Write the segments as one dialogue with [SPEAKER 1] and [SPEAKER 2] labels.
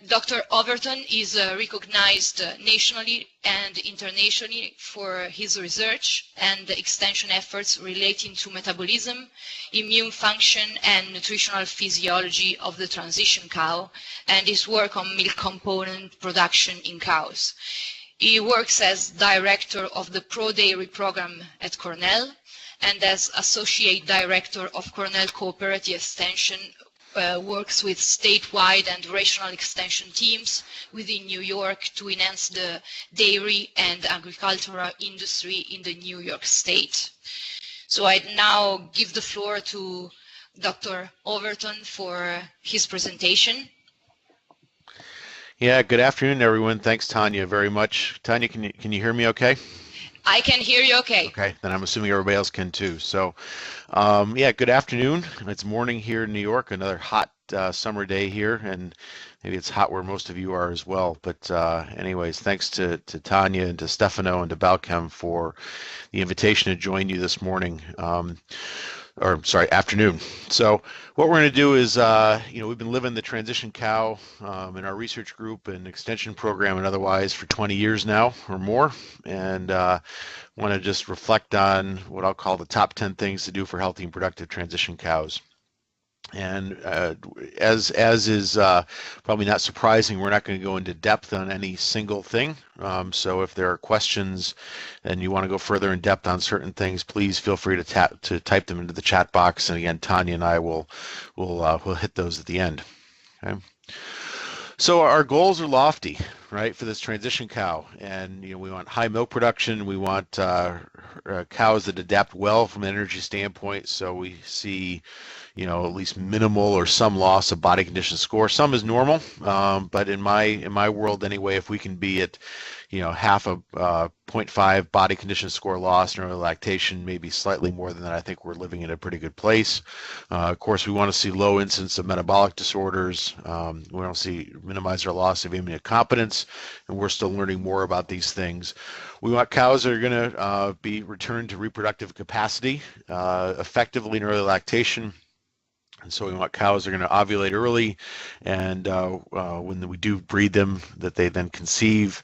[SPEAKER 1] Dr. Overton is recognized nationally and internationally for his research and extension efforts relating to metabolism, immune function, and nutritional physiology of the transition cow, and his work on milk component production in cows. He works as director of the Pro Dairy program at Cornell and as associate director of Cornell Cooperative Extension, works with statewide and regional extension teams within New York to enhance the dairy and agricultural industry in the New York State. So I'd now give the floor to Dr. Overton for his presentation.
[SPEAKER 2] Yeah, good afternoon, everyone. Thanks, Tanya, very much. Tanya, can you hear me okay?
[SPEAKER 1] I can hear you okay.
[SPEAKER 2] Okay, then I'm assuming everybody else can too. So, yeah, good afternoon. It's morning here in New York, another hot summer day here, and maybe it's hot where most of you are as well. But anyways, thanks to Tanya and to Stefano and to Balchem for the invitation to join you this morning. Or sorry, afternoon. So what we're going to do is, we've been living the transition cow in our research group and extension program and otherwise for 20 years now or more, and want to just reflect on what I'll call the top 10 things to do for healthy and productive transition cows. And as is probably not surprising, we're not going to go into depth on any single thing. So if there are questions and you want to go further in depth on certain things, please feel free to type them into the chat box. And again, Tanya and I will hit those at the end. Okay. So our goals are lofty, right, for this transition cow, and we want high milk production. We want cows that adapt well from an energy standpoint. So we see, at least minimal or some loss of body condition score. Some is normal, but in my world anyway, if we can be at half a 0.5 body condition score loss in early lactation, maybe slightly more than that, I think we're living in a pretty good place. Of course, we want to see low incidence of metabolic disorders. We want to minimize our loss of immunocompetence, and we're still learning more about these things. We want cows that are going to be returned to reproductive capacity effectively in early lactation. And so we want cows that are going to ovulate early, and when we do breed them, that they then conceive.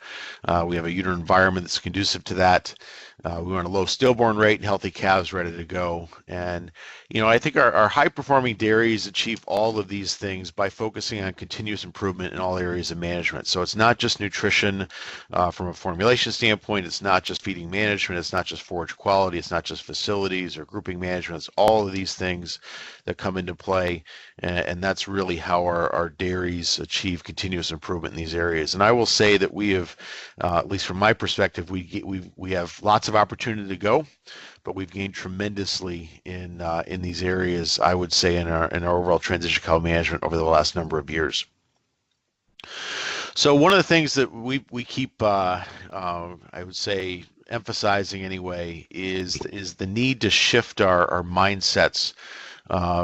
[SPEAKER 2] We have a uterine environment that's conducive to that. We want a low stillborn rate and healthy calves ready to go. And, I think our high-performing dairies achieve all of these things by focusing on continuous improvement in all areas of management. So it's not just nutrition from a formulation standpoint. It's not just feeding management. It's not just forage quality. It's not just facilities or grouping management. It's all of these things that come into play. And that's really how our dairies achieve continuous improvement in these areas. And I will say that we have, at least from my perspective, we have lots of opportunity to go, but we've gained tremendously in these areas, I would say, in our overall transition cow management over the last number of years. So one of the things that we keep, I would say, emphasizing anyway, is the need to shift our mindsets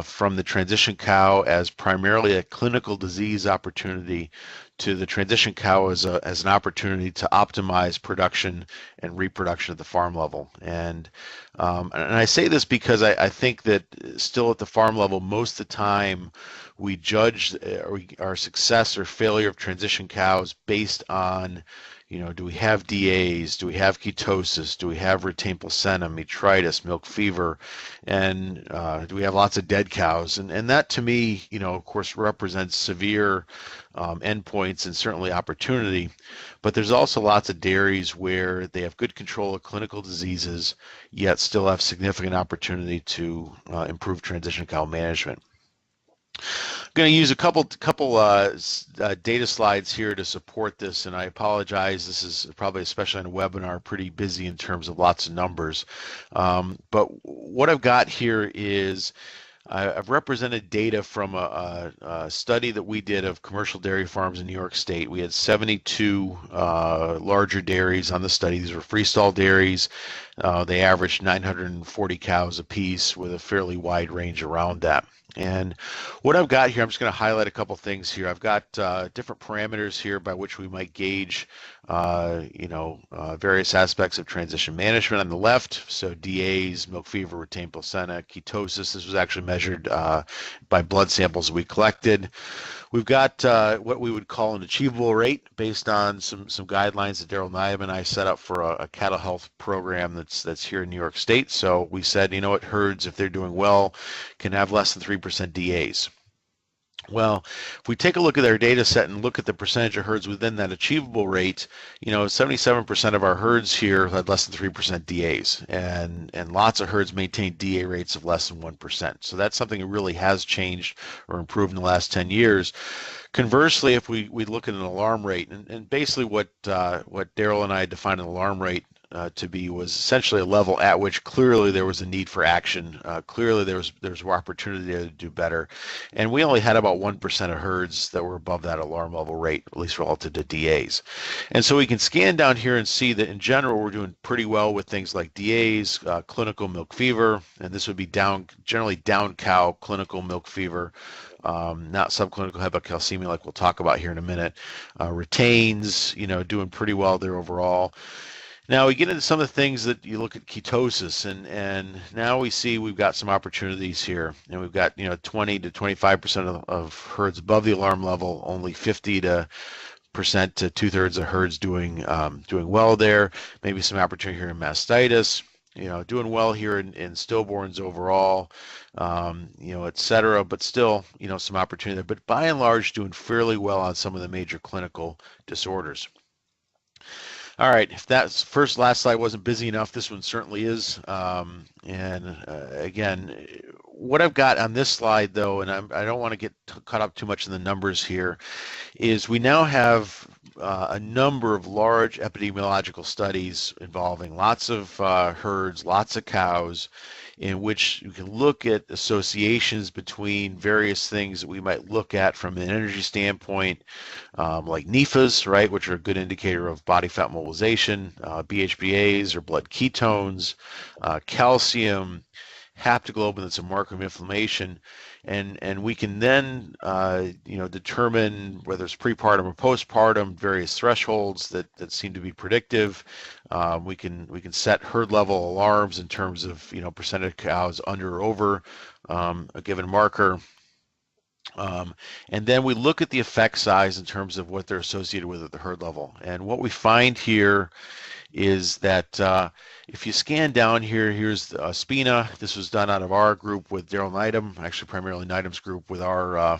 [SPEAKER 2] from the transition cow as primarily a clinical disease opportunity to the transition cow as an opportunity to optimize production and reproduction at the farm level. And I say this because I think that still at the farm level, most of the time we judge our success or failure of transition cows based on, do we have DAs? Do we have ketosis? Do we have retained placenta, metritis, milk fever? And do we have lots of dead cows? And that to me, of course, represents severe endpoints and certainly opportunity. But there's also lots of dairies where they have good control of clinical diseases, yet still have significant opportunity to improve transition cow management. I'm going to use a couple data slides here to support this, and I apologize. This is probably, especially on a webinar, pretty busy in terms of lots of numbers. But what I've got here is I've represented data from a study that we did of commercial dairy farms in New York State. We had 72 larger dairies on the study. These were freestall dairies. They averaged 940 cows apiece with a fairly wide range around that. And what I've got here, I'm just going to highlight a couple things here. I've got different parameters here by which we might gauge, various aspects of transition management on the left. So DAs, milk fever, retained placenta, ketosis. This was actually measured by blood samples we collected. We've got what we would call an achievable rate based on some guidelines that Daryl Nyam and I set up for a cattle health program that's here in New York State. So we said, what herds, if they're doing well, can have less than 3% DAs. Well, if we take a look at our data set and look at the percentage of herds within that achievable rate, 77% of our herds here had less than 3% DAs, and lots of herds maintain DA rates of less than 1%. So that's something that really has changed or improved in the last 10 years. Conversely, if we look at an alarm rate, and basically what Daryl and I defined an alarm rate to be was essentially a level at which clearly there was a need for action. Clearly there was more opportunity to do better. And we only had about 1% of herds that were above that alarm level rate, at least relative to DAs. And so we can scan down here and see that in general we're doing pretty well with things like DAs, clinical milk fever, and this would be generally down cow clinical milk fever. Not subclinical hypocalcemia like we'll talk about here in a minute. Retains, doing pretty well there overall. Now we get into some of the things that you look at ketosis, and now we see we've got some opportunities here, and we've got 20 to 25% of herds above the alarm level, only 50% to 2/3 of herds doing well there. Maybe some opportunity here in mastitis, doing well here in stillborns overall, et cetera, but still, some opportunity there. But by and large, doing fairly well on some of the major clinical disorders. All right, if that last slide wasn't busy enough, this one certainly is. Again, what I've got on this slide, though, and I don't want to get caught up too much in the numbers here, is we now have a number of large epidemiological studies involving lots of herds, lots of cows, in which you can look at associations between various things that we might look at from an energy standpoint, like NEFAs, right, which are a good indicator of body fat mobilization, BHBAs or blood ketones, calcium, haptoglobin, that's a marker of inflammation, and we can then determine whether it's prepartum or postpartum, various thresholds that seem to be predictive. We can set herd level alarms in terms of percentage of cows under or over a given marker. And then we look at the effect size in terms of what they're associated with at the herd level. And what we find here is that if you scan down here, here's SPINA. This was done out of our group with Daryl Nyam, actually primarily Nyam's group with our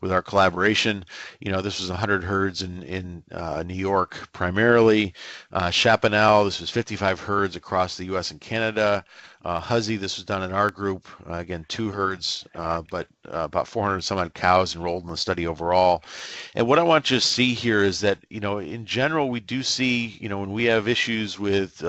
[SPEAKER 2] with our collaboration. This was 100 herds in New York primarily. Chapanel, this was 55 herds across the U.S. and Canada. Huzzy, this was done in our group. Again, 2 herds, but about 400 some odd cows enrolled in the study overall. And what I want you to see here is that, in general, we do see, when we have issues with,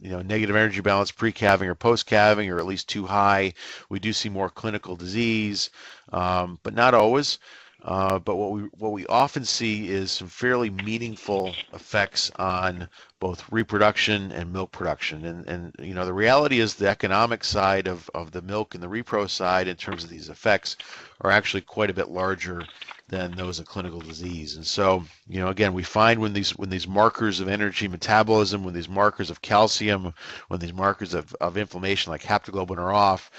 [SPEAKER 2] negative energy balance pre-calving or post-calving, or at least too high, we do see more clinical disease, but not always. But what we often see is some fairly meaningful effects on both reproduction and milk production. And the reality is the economic side of the milk and the repro side in terms of these effects are actually quite a bit larger than those of clinical disease. And so, again, we find when these markers of energy metabolism, when these markers of calcium, when these markers of inflammation like haptoglobin are off,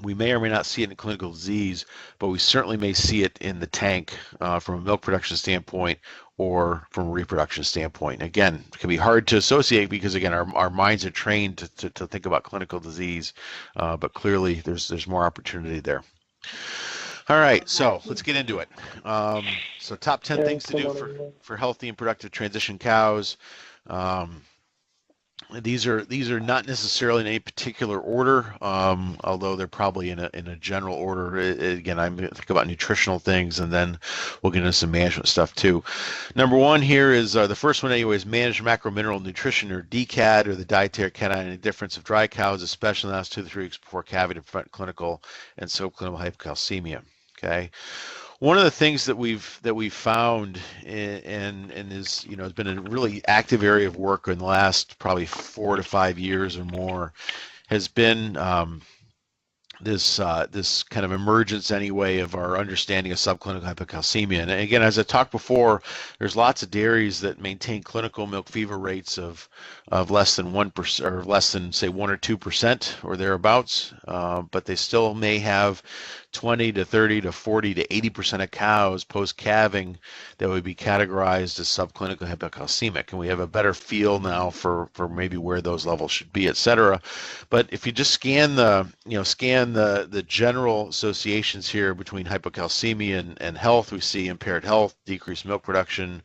[SPEAKER 2] we may or may not see it in clinical disease, but we certainly may see it in the tank from a milk production standpoint or from a reproduction standpoint. Again, it can be hard to associate because, again, our minds are trained to think about clinical disease, but clearly there's more opportunity there. All right, so let's get into it. So top 10 things to do for healthy and productive transition cows. These are not necessarily in any particular order, although they're probably in a general order. Again, I'm going to think about nutritional things, and then we'll get into some management stuff too. Number one here is the first one anyway, is managed macromineral nutrition, or DCAD, or the dietary cation indifference of dry cows, especially in the last 2 to 3 weeks before calving, to prevent clinical and subclinical hypocalcemia. Okay. One of the things that we've found and is has been a really active area of work in the last probably 4 to 5 years or more has been this kind of emergence anyway of our understanding of subclinical hypocalcemia. And again, as I talked before, there's lots of dairies that maintain clinical milk fever rates of less than 1% or less than say 1 or 2% or thereabouts, but they still may have 20 to 30 to 40 to 80% of cows post-calving that would be categorized as subclinical hypocalcemic, and we have a better feel now for maybe where those levels should be, et cetera. But if you just scan the general associations here between hypocalcemia and health, we see impaired health, decreased milk production,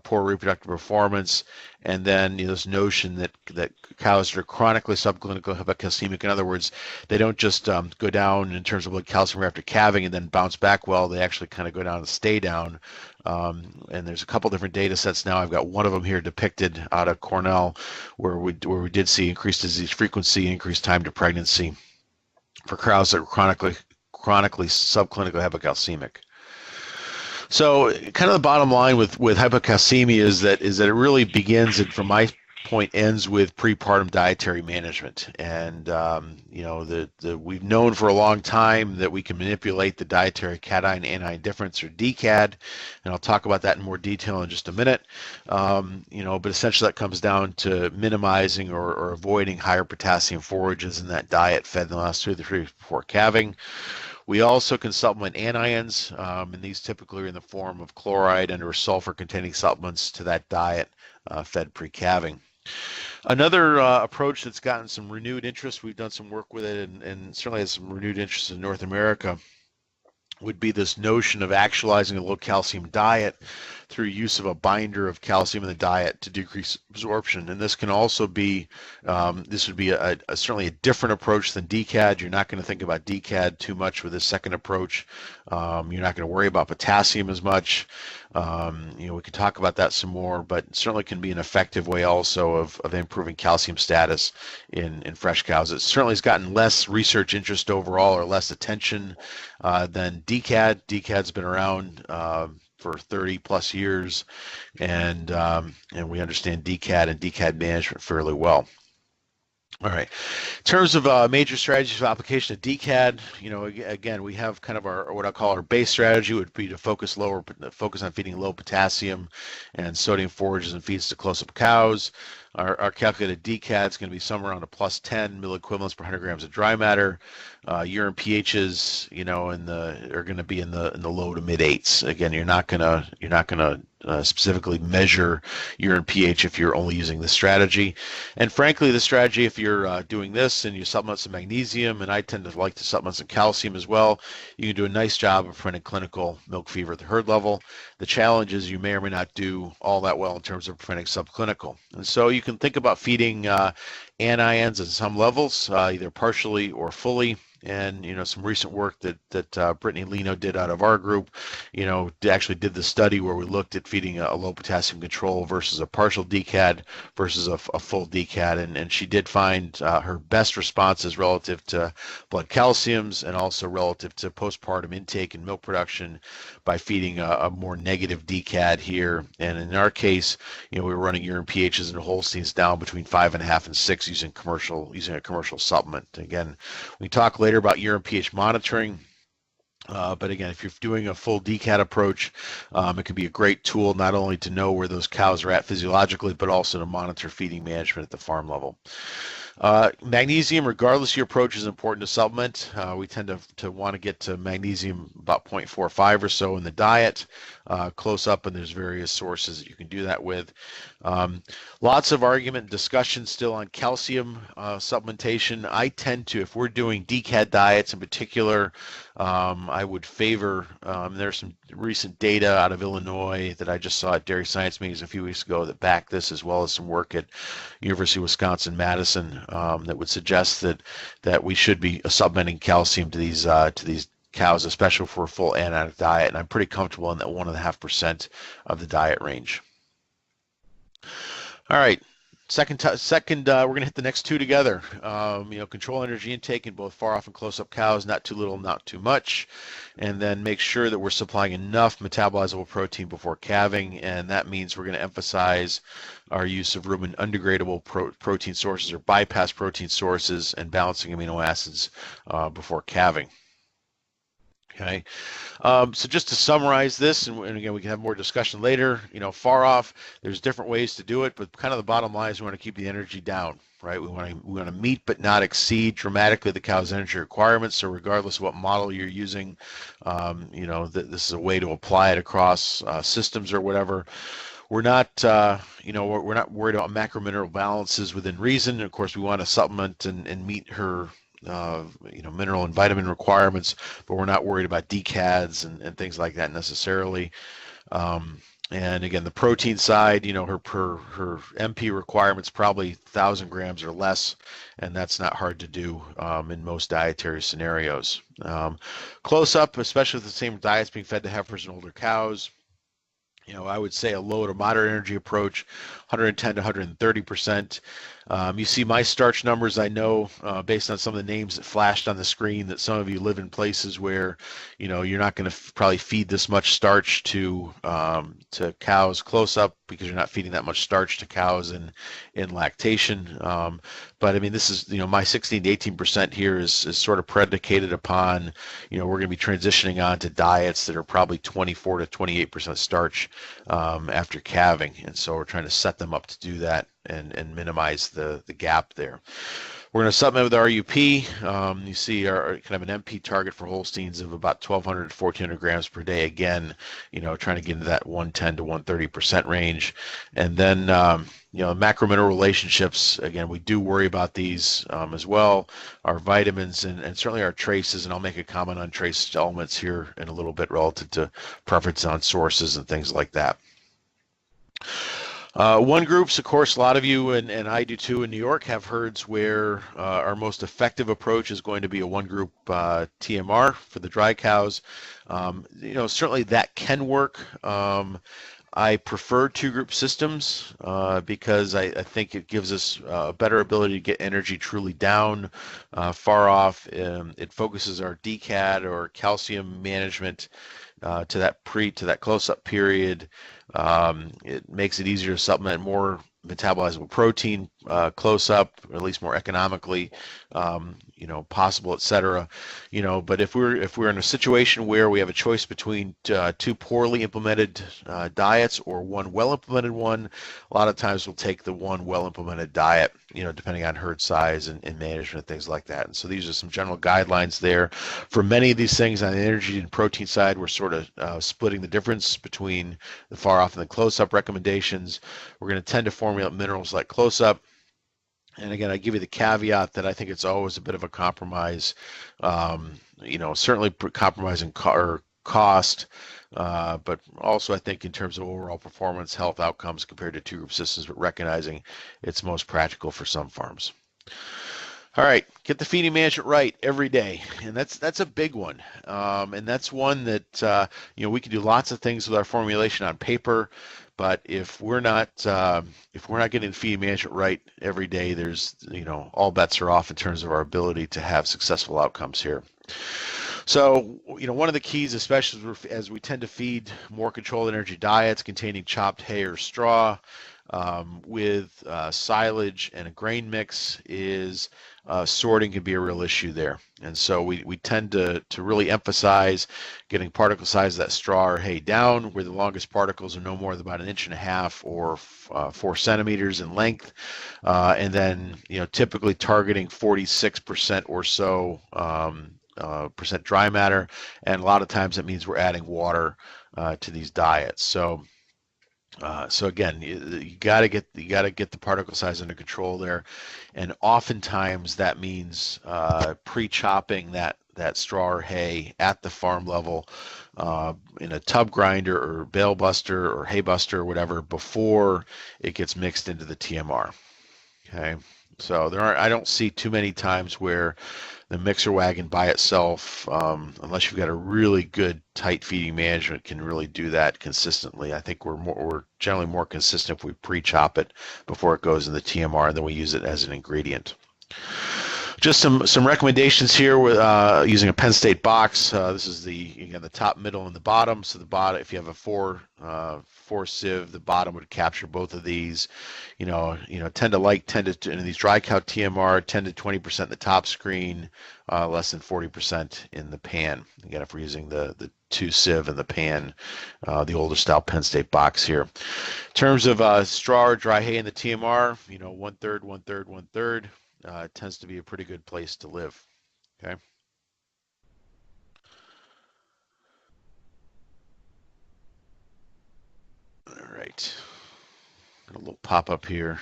[SPEAKER 2] poor reproductive performance, and then this notion that cows that are chronically subclinical hypocalcemic, in other words, they don't just go down in terms of blood calcium after calving and then bounce back well, they actually kind of go down and stay down. And there's a couple different data sets now. I've got one of them here depicted out of Cornell where we did see increased disease frequency, increased time to pregnancy for cows that are chronically subclinical hypocalcemic. So kind of the bottom line with hypocalcemia is that it really begins and from my point ends with prepartum dietary management. And we've known for a long time that we can manipulate the dietary cation anion difference, or DCAD, and I'll talk about that in more detail in just a minute. But essentially that comes down to minimizing or avoiding higher potassium forages in that diet fed in the last 2 to 3 weeks before calving. We also can supplement anions, and these typically are in the form of chloride and or sulfur-containing supplements to that diet fed pre-calving. Another approach that's gotten some renewed interest, we've done some work with it and certainly has some renewed interest in North America, would be this notion of actualizing a low calcium diet through use of a binder of calcium in the diet to decrease absorption. And this can also be, this would be certainly a different approach than DCAD. You're not going to think about DCAD too much with this second approach. You're not going to worry about potassium as much. We could talk about that some more, but it certainly can be an effective way also of improving calcium status in fresh cows. It certainly has gotten less research interest overall, or less attention than DCAD. DCAD's been around for 30 plus years, and we understand DCAD and DCAD management fairly well. All right. In terms of major strategies for application of DCAD, again, we have kind of our what I call our base strategy would be to focus on feeding low potassium and sodium forages and feeds to close-up cows. Our calculated DCAD is going to be somewhere around a plus 10 milliequivalents per 100 grams of dry matter. Urine pHs, are going to be in the low to mid 8s. Again, you're not going to specifically measure urine pH if you're only using this strategy. And frankly, the strategy, if you're doing this and you supplement some magnesium, and I tend to like to supplement some calcium as well, you can do a nice job of preventing clinical milk fever at the herd level. The challenge is you may or may not do all that well in terms of preventing subclinical. And so you can think about feeding anions at some levels, either partially or fully. And some recent work that Brittany Lino did out of our group, actually did the study where we looked at feeding a low potassium control versus a partial DCAD versus a full DCAD, and she did find her best responses relative to blood calciums and also relative to postpartum intake and milk production by feeding a more negative DCAD here. And in our case, we were running urine pHs and Holsteins down between 5.5 and 6 using a commercial supplement. Again, we talk later about urine pH monitoring, but again, if you're doing a full DCAD approach, it can be a great tool not only to know where those cows are at physiologically, but also to monitor feeding management at the farm level. Magnesium, regardless of your approach, is important to supplement. We tend to want to get to magnesium about 0.45 or so in the diet, close up, and there's various sources that you can do that with. Lots of argument and discussion still on calcium supplementation. I tend to, if we're doing DCAD diets in particular, I would favor, there's some recent data out of Illinois that I just saw at Dairy Science Meetings a few weeks ago that back this, as well as some work at University of Wisconsin-Madison that would suggest that we should be supplementing calcium to these cows, especially for a full anionic diet, and I'm pretty comfortable in that 1.5% of the diet range. All right, We're going to hit the next two together. Control energy intake in both far-off and close-up cows, not too little, not too much. And then make sure that we're supplying enough metabolizable protein before calving, and that means we're going to emphasize our use of rumen undegradable protein sources or bypass protein sources and balancing amino acids before calving. Okay, so just to summarize this, and again, we can have more discussion later, far off, there's different ways to do it, but kind of the bottom line is we want to keep the energy down, right? We want to meet but not exceed dramatically the cow's energy requirements. So regardless of what model you're using, this is a way to apply it across systems or whatever. We're not, we're not worried about macromineral balances within reason. Of course, we want to supplement and meet her mineral and vitamin requirements, but we're not worried about DCADs and things like that necessarily. And again, the protein side, her MP requirements probably 1,000 grams or less, and that's not hard to do in most dietary scenarios. Close up, especially with the same diets being fed to heifers and older cows, I would say a low to moderate energy approach, 110 to 130%. You see my starch numbers. I know based on some of the names that flashed on the screen that some of you live in places where, you're not going to probably feed this much starch to cows close up because you're not feeding that much starch to cows in lactation. But I mean, this is, my 16 to 18% here is sort of predicated upon, we're going to be transitioning on to diets that are probably 24 to 28% starch after calving. And so we're trying to set them up to do that and minimize the gap there. We're going to supplement with RUP. You see our kind of an MP target for Holsteins of about 1,200 to 1,400 grams per day. Again, trying to get into that 110 to 130% range. And then, macromineral relationships, again, we do worry about these as well. Our vitamins and certainly our traces, and I'll make a comment on trace elements here in a little bit relative to preference on sources and things like that. One groups, of course, a lot of you, and I do too in New York, have herds where our most effective approach is going to be a one group TMR for the dry cows. Certainly that can work. I prefer two group systems because I think it gives us a better ability to get energy truly down far off. It focuses our DCAD or calcium management to that close-up period. It makes it easier to supplement more metabolizable protein close up, or at least more economically possible, etc. But if we're in a situation where we have a choice between two poorly implemented diets or one well implemented one, a lot of times we'll take the one well implemented diet, depending on herd size and management and things like that. And so these are some general guidelines there. For many of these things on the energy and protein side, we're sort of splitting the difference between the far off and the close up recommendations. We're going to tend to formulate minerals like close up. And again, I give you the caveat that I think it's always a bit of a compromise, certainly compromising cost, but also I think in terms of overall performance, health outcomes compared to two group systems, but recognizing it's most practical for some farms. All right, get the feeding management right every day, and that's a big one, and that's one that we can do lots of things with our formulation on paper, but if we're not getting feeding management right every day, there's all bets are off in terms of our ability to have successful outcomes here. So, one of the keys, especially as we tend to feed more controlled energy diets containing chopped hay or straw with silage and a grain mix, is sorting can be a real issue there. And so we tend to really emphasize getting particle size of that straw or hay down, where the longest particles are no more than about 1.5 inches or 4 centimeters in length, and then typically targeting 46% or so percent dry matter, and a lot of times that means we're adding water to these diets. So again, you got to get the particle size under control there, and oftentimes that means pre-chopping that straw or hay at the farm level in a tub grinder or bale buster or hay buster or whatever before it gets mixed into the TMR. Okay. So I don't see too many times where the mixer wagon by itself, unless you've got a really good tight feeding management, can really do that consistently. I think we're generally more consistent if we pre-chop it before it goes in the TMR, and then we use it as an ingredient. Just some recommendations here with using a Penn State box. This is the top, middle, and the bottom. So the bottom, if you have a four sieve, the bottom would capture both of these. Tend to in these dry cow TMR, 10 to 20% in the top screen, less than 40% in the pan. Again, if we're using the 2 sieve in the pan, the older style Penn State box here. In terms of straw or dry hay in the TMR, 1/3, 1/3, 1/3. It tends to be a pretty good place to live. Okay. All right. Got a little pop up here.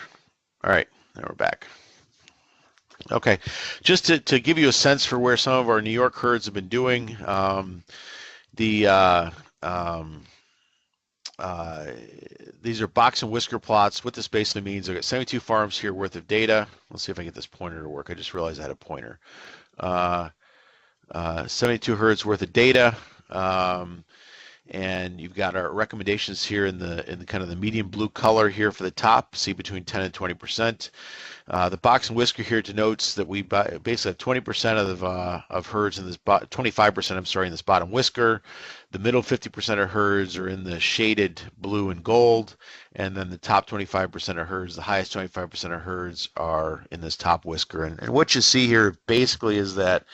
[SPEAKER 2] All right. Now we're back. Okay. Just to give you a sense for where some of our New York herds have been doing, these are box and whisker plots. What this basically means, I've got 72 farms here worth of data. Let's see if I get this pointer to work. I just realized I had a pointer. 72 herds worth of data. And you've got our recommendations here in the kind of the medium blue color here for the top. See between 10 and 20%. The box and whisker here denotes that we basically have 20% of herds in this 25%. I'm sorry, in this bottom whisker. The middle 50% of herds are in the shaded blue and gold, and then the top 25% of herds, the highest 25% of herds, are in this top whisker. And what you see here basically is that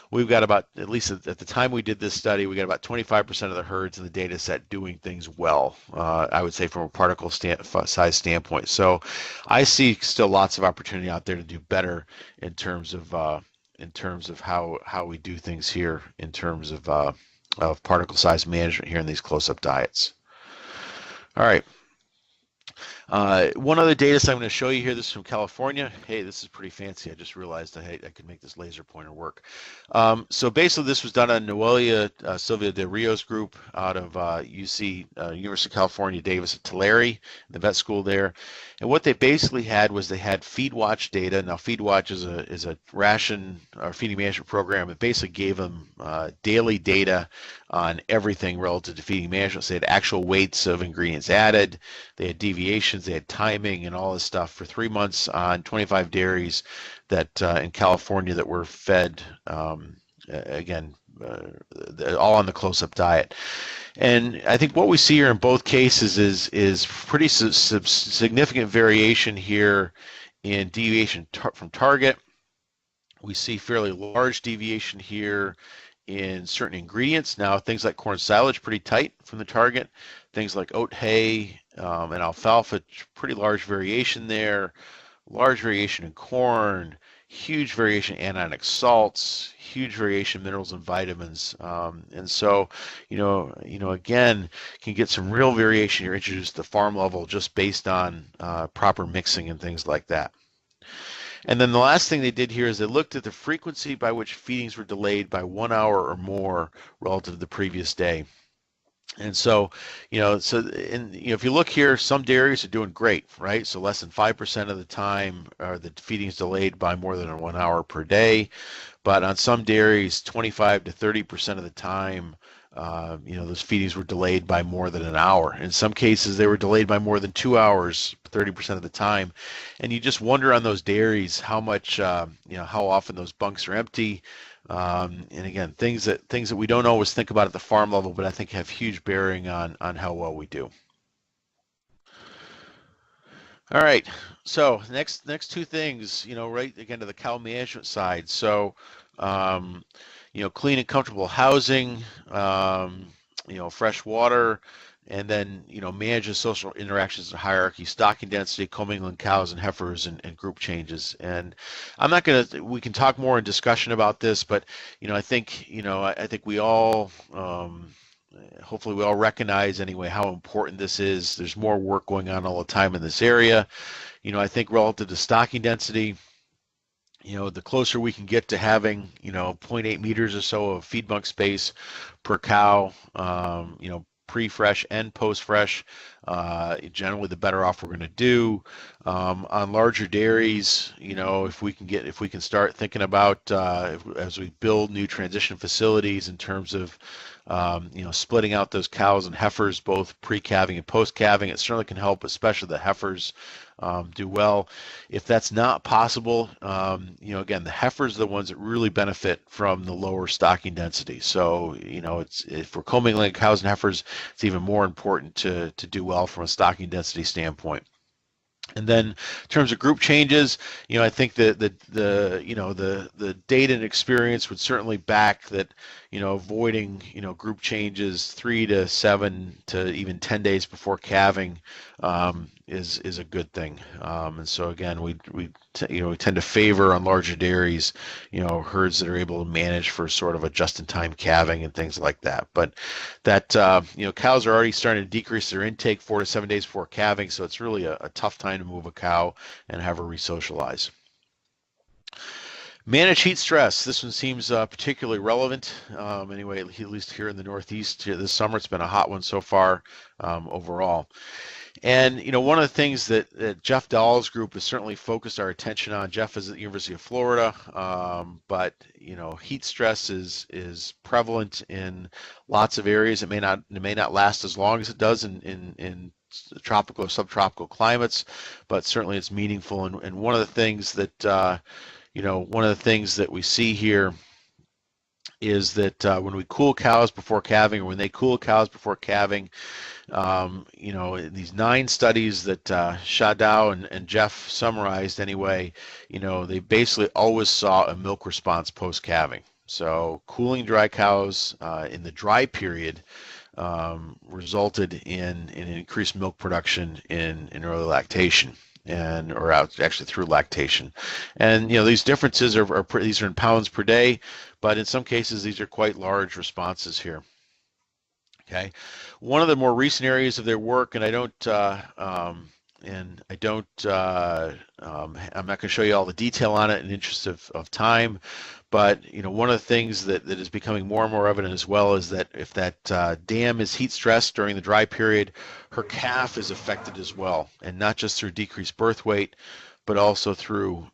[SPEAKER 2] we've got about, at least at the time we did this study, we got about 25% of the herds in the data set doing things well, I would say, from a particle size standpoint. So I see still lots of opportunity out there to do better in terms of how we do things here in terms of particle size management here in these close-up diets. All right. One other data set I'm going to show you here. This is from California. Hey, this is pretty fancy. I just realized I could make this laser pointer work. So basically, this was done on Noelia Silvia de Rios group out of UC, University of California, Davis at Tulare, the vet school there. And what they basically had was they had FeedWatch data. Now, FeedWatch is a ration or feeding management program. It basically gave them daily data on everything relative to feeding management. So they had actual weights of ingredients added, they had deviations, they had timing, and all this stuff for 3 months on 25 dairies that in California that were fed, again, all on the close-up diet. And I think what we see here in both cases is pretty significant variation here in deviation from target. We see fairly large deviation here in certain ingredients. Now, things like corn silage, pretty tight from the target. Things like oat hay and alfalfa, pretty large variation there. Large variation in corn, huge variation in anionic salts, huge variation in minerals and vitamins. And so, again, can get some real variation here introduced at the farm level just based on proper mixing and things like that. And then the last thing they did here is they looked at the frequency by which feedings were delayed by 1 hour or more relative to the previous day. And so, if you look here, some dairies are doing great, right? So less than 5% of the time are the feedings delayed by more than 1 hour per day. But on some dairies, 25 to 30% of the time, those feedings were delayed by more than an hour. In some cases, they were delayed by more than 2 hours, 30% of the time. And you just wonder on those dairies how much, how often those bunks are empty. And again, things that we don't always think about at the farm level, but I think have huge bearing on how well we do. All right, so next two things, right again to the cow management side. So, clean and comfortable housing, fresh water, and then, manage the social interactions and hierarchy, stocking density, commingling cows and heifers, and group changes. And I'm not going to, we can talk more in discussion about this, but, I think we all, hopefully we all recognize anyway how important this is. There's more work going on all the time in this area. I think relative to stocking density, the closer we can get to having, 0.8 meters or so of feed bunk space per cow, pre-fresh and post-fresh. Generally, the better off we're going to do. On larger dairies, if we can start thinking about as we build new transition facilities in terms of splitting out those cows and heifers, both pre-calving and post-calving, it certainly can help, especially the heifers do well. If that's not possible, again, the heifers are the ones that really benefit from the lower stocking density. So, if we're commingling cows and heifers, it's even more important to do well from a stocking density standpoint. And then in terms of group changes, I think that the data and experience would certainly back that, avoiding, group changes 3 to 7 to even 10 days before calving is a good thing. And so again, we tend to favor on larger dairies, herds that are able to manage for sort of a just-in-time calving and things like that. But that cows are already starting to decrease their intake 4 to 7 days before calving, so it's really a tough time to move a cow and have her resocialize. Manage heat stress. This one seems particularly relevant. Anyway, at least here in the Northeast this summer, it's been a hot one so far overall. And one of the things that Jeff Dahl's group has certainly focused our attention on. Jeff is at the University of Florida, but heat stress is prevalent in lots of areas. It may not last as long as it does in tropical or subtropical climates, but certainly it's meaningful. And one of the things that we see here is that when we cool cows before calving, or when they cool cows before calving, these 9 studies that Shadao and Jeff summarized anyway, they basically always saw a milk response post-calving. So cooling dry cows in the dry period resulted in increased milk production in early lactation. Actually through lactation, and these differences these are in pounds per day, but in some cases these are quite large responses here. Okay, one of the more recent areas of their work, and I'm not going to show you all the detail on it in the interest of time, but one of the things that is becoming more and more evident as well is that if that dam is heat stressed during the dry period, her calf is affected as well, and not just through decreased birth weight, but also through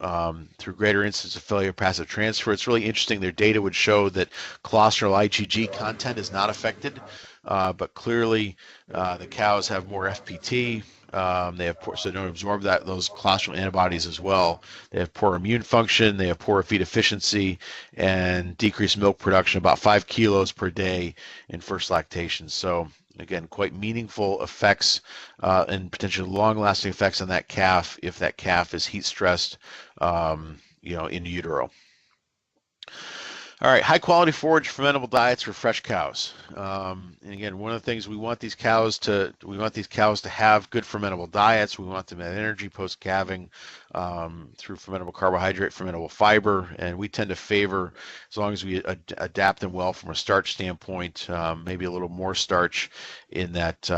[SPEAKER 2] greater incidence of failure passive transfer. It's really interesting. Their data would show that colostrum IgG content is not affected, but clearly the cows have more FPT. They have so they don't absorb those colostrum antibodies as well. They have poor immune function. They have poor feed efficiency and decreased milk production, about 5 kilos per day in first lactation. So again, quite meaningful effects and potentially long-lasting effects on that calf if that calf is heat stressed, in utero. All right, high-quality forage fermentable diets for fresh cows. And again, one of the things we want these cows to have good fermentable diets. We want them to have energy post-calving through fermentable carbohydrate, fermentable fiber, and we tend to favor, as long as we adapt them well from a starch standpoint, maybe a little more starch in that.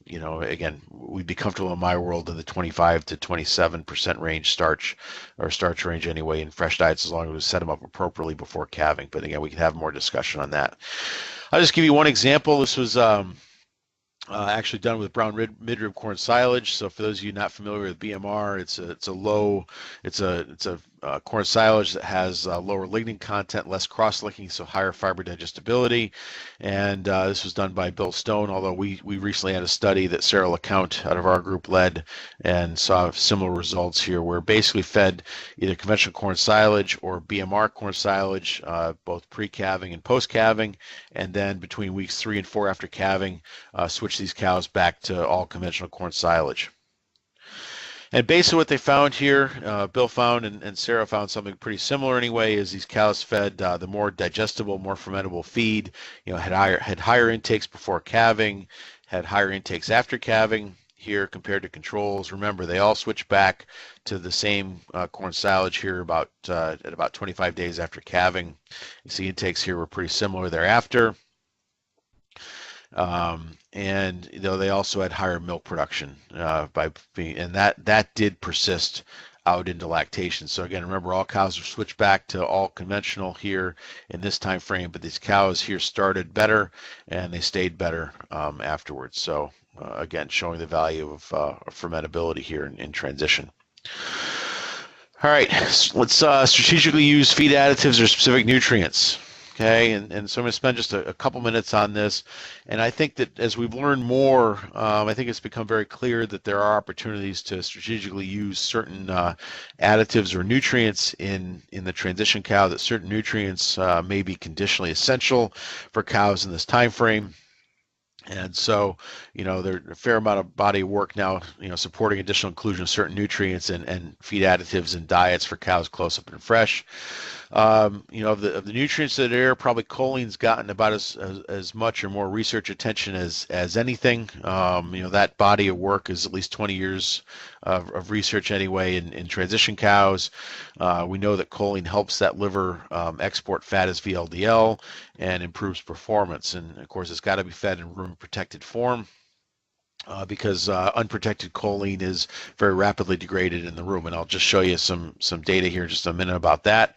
[SPEAKER 2] Again, we'd be comfortable in my world in the 25 to 27% range starch range anyway in fresh diets, as long as we set them up appropriately before calving. But again, we can have more discussion on that. I'll just give you one example. This was actually done with brown midrib corn silage. So for those of you not familiar with BMR, it's a corn silage that has lower lignin content, less cross-linking, so higher fiber digestibility. And this was done by Bill Stone, although we recently had a study that Sarah LeCount out of our group led and saw similar results here, where basically fed either conventional corn silage or BMR corn silage, both pre-calving and post-calving, and then between weeks 3 and 4 after calving, switch these cows back to all conventional corn silage. And basically what they found here, Bill found and Sarah found something pretty similar anyway, is these cows fed the more digestible, more fermentable feed, had higher intakes before calving, had higher intakes after calving here compared to controls. Remember, they all switched back to the same corn silage here at about 25 days after calving. You see intakes here were pretty similar thereafter. And they also had higher milk production and that did persist out into lactation. So again, remember, all cows are switched back to all conventional here in this time frame, but these cows here started better and they stayed better afterwards. So again, showing the value of fermentability here in transition. All right, let's strategically use feed additives or specific nutrients. Okay, and so I'm going to spend just a couple minutes on this. And I think that as we've learned more, I think it's become very clear that there are opportunities to strategically use certain additives or nutrients in the transition cow, that certain nutrients may be conditionally essential for cows in this time frame. And so, there's a fair amount of body of work now, supporting additional inclusion of certain nutrients and feed additives in diets for cows close up and fresh. Of the nutrients that are there, probably choline's gotten about as much or more research attention as anything. That body of work is at least 20 years of research anyway in transition cows. We know that choline helps that liver export fat as VLDL and improves performance. And of course, it's got to be fed in room protected form. Because unprotected choline is very rapidly degraded in the room, and I'll just show you some data here in just a minute about that.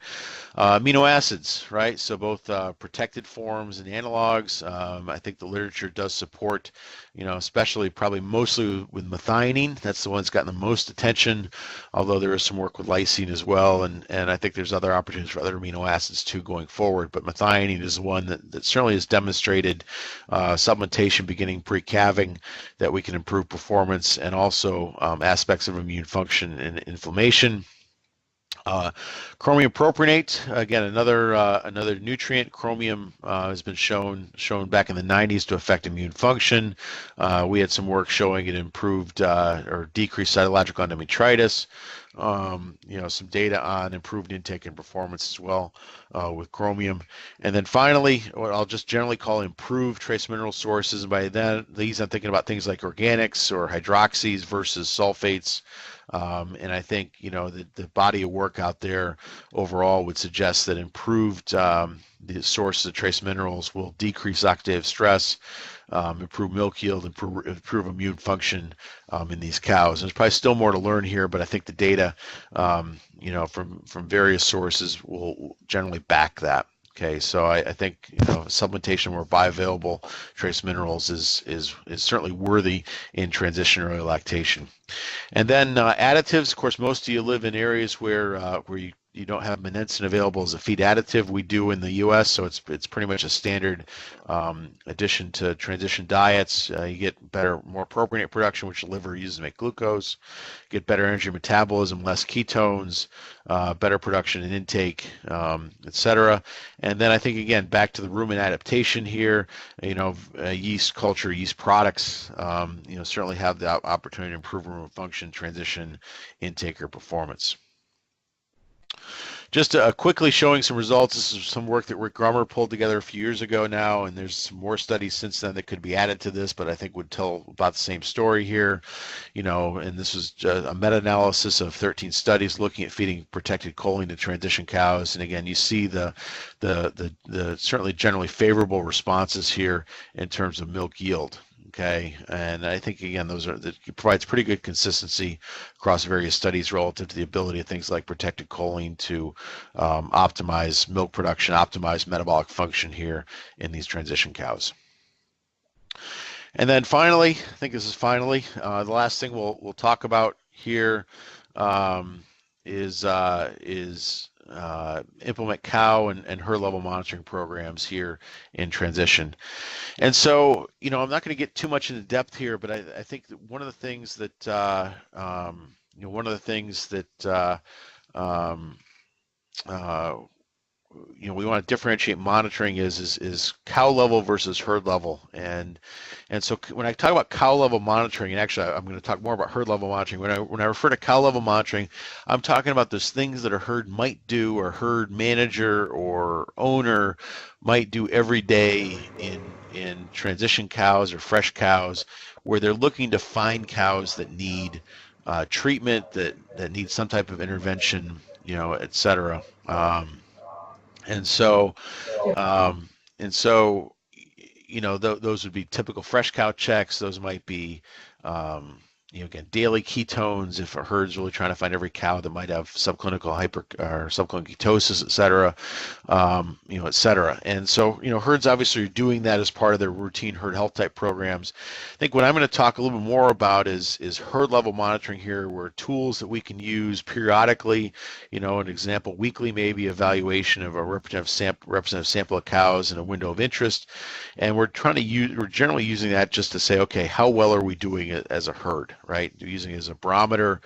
[SPEAKER 2] Amino acids, right? So both protected forms and analogs. I think the literature does support, especially probably mostly with methionine. That's the one that's gotten the most attention, although there is some work with lysine as well, and I think there's other opportunities for other amino acids too going forward. But methionine is the one that certainly has demonstrated supplementation beginning pre-calving that we can improve performance and also aspects of immune function and inflammation. Chromium propionate, again, another nutrient. Chromium has been shown back in the 90s to affect immune function. We had some work showing it improved or decreased cytological endometritis. Some data on improved intake and performance as well with chromium. And then finally, what I'll just generally call improved trace mineral sources. And by these, I'm thinking about things like organics or hydroxys versus sulfates. And I think, the body of work out there overall would suggest that improved the sources of trace minerals will decrease oxidative stress, improve milk yield, improve immune function in these cows. And there's probably still more to learn here, but I think the data, from various sources will generally back that. Okay, so I think supplementation where bioavailable trace minerals is certainly worthy in transition early lactation. And then additives. Of course, most of you live in areas where you don't have monensin available as a feed additive. We do in the U.S., so it's pretty much a standard addition to transition diets. You get better, more propionate production, which the liver uses to make glucose. Get better energy metabolism, less ketones, better production and intake, etc. And then I think, again, back to the rumen adaptation here, yeast culture, yeast products, certainly have the opportunity to improve rumen function, transition, intake, or performance. Just quickly showing some results. This is some work that Rick Grummer pulled together a few years ago now, and there's some more studies since then that could be added to this, but I think would tell about the same story here. And this was a meta-analysis of 13 studies looking at feeding protected choline to transition cows. And again, you see the certainly generally favorable responses here in terms of milk yield. Okay, and I think, again, that provides pretty good consistency across various studies relative to the ability of things like protected choline to optimize milk production, optimize metabolic function here in these transition cows. And then finally, I think this is the last thing we'll talk about here is implement cow and herd level monitoring programs here in transition. And so, I'm not going to get too much into depth here, but I think that one of the things that we want to differentiate monitoring is cow level versus herd level. And so when I talk about cow level monitoring, and actually I'm going to talk more about herd level monitoring, when I refer to cow level monitoring, I'm talking about those things that a herd might do, or herd manager or owner might do every day in transition cows or fresh cows, where they're looking to find cows that need treatment, that need some type of intervention, et cetera. Those would be typical fresh cow checks. Those might be, again, daily ketones if a herd's really trying to find every cow that might have subclinical or subclinical ketosis, et cetera, et cetera. And so, herds obviously are doing that as part of their routine herd health type programs. I think what I'm going to talk a little bit more about is herd level monitoring here, where tools that we can use periodically, an example, weekly maybe evaluation of a representative sample of cows in a window of interest. And we're generally using that just to say, okay, how well are we doing it as a herd, right? We're using it as a barometer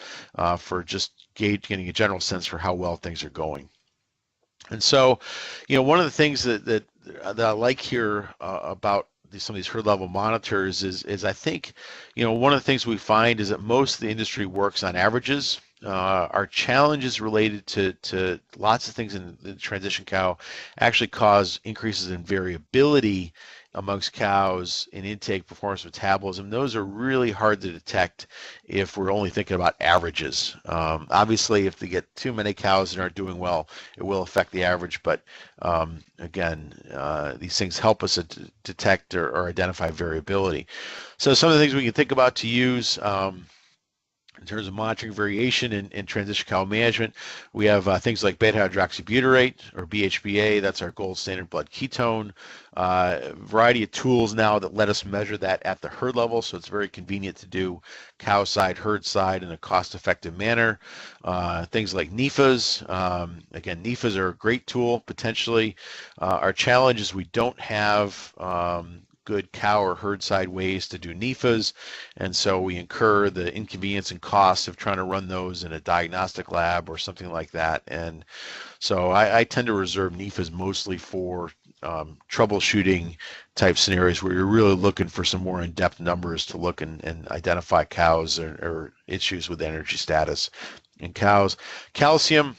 [SPEAKER 2] for just getting a general sense for how well things are going. And so, one of the things that I like here about some of these herd level monitors is I think, one of the things we find is that most of the industry works on averages. Our challenges related to lots of things in the transition cow actually cause increases in variability amongst cows in intake, performance, metabolism. Those are really hard to detect if we're only thinking about averages. Obviously, if they get too many cows that aren't doing well, it will affect the average. But again, these things help us detect or identify variability. So some of the things we can think about to use in terms of monitoring variation in transition cow management, we have things like beta-hydroxybutyrate, or BHBA. That's our gold standard blood ketone. A variety of tools now that let us measure that at the herd level, so it's very convenient to do cow side, herd side in a cost-effective manner. Things like NEFAs. Again, NEFAs are a great tool, potentially. Our challenge is we don't have good cow or herd side ways to do NEFAs, and so we incur the inconvenience and cost of trying to run those in a diagnostic lab or something like that. And so I tend to reserve NEFAs mostly for troubleshooting type scenarios where you're really looking for some more in-depth numbers to look and identify cows or issues with energy status in cows. Calcium,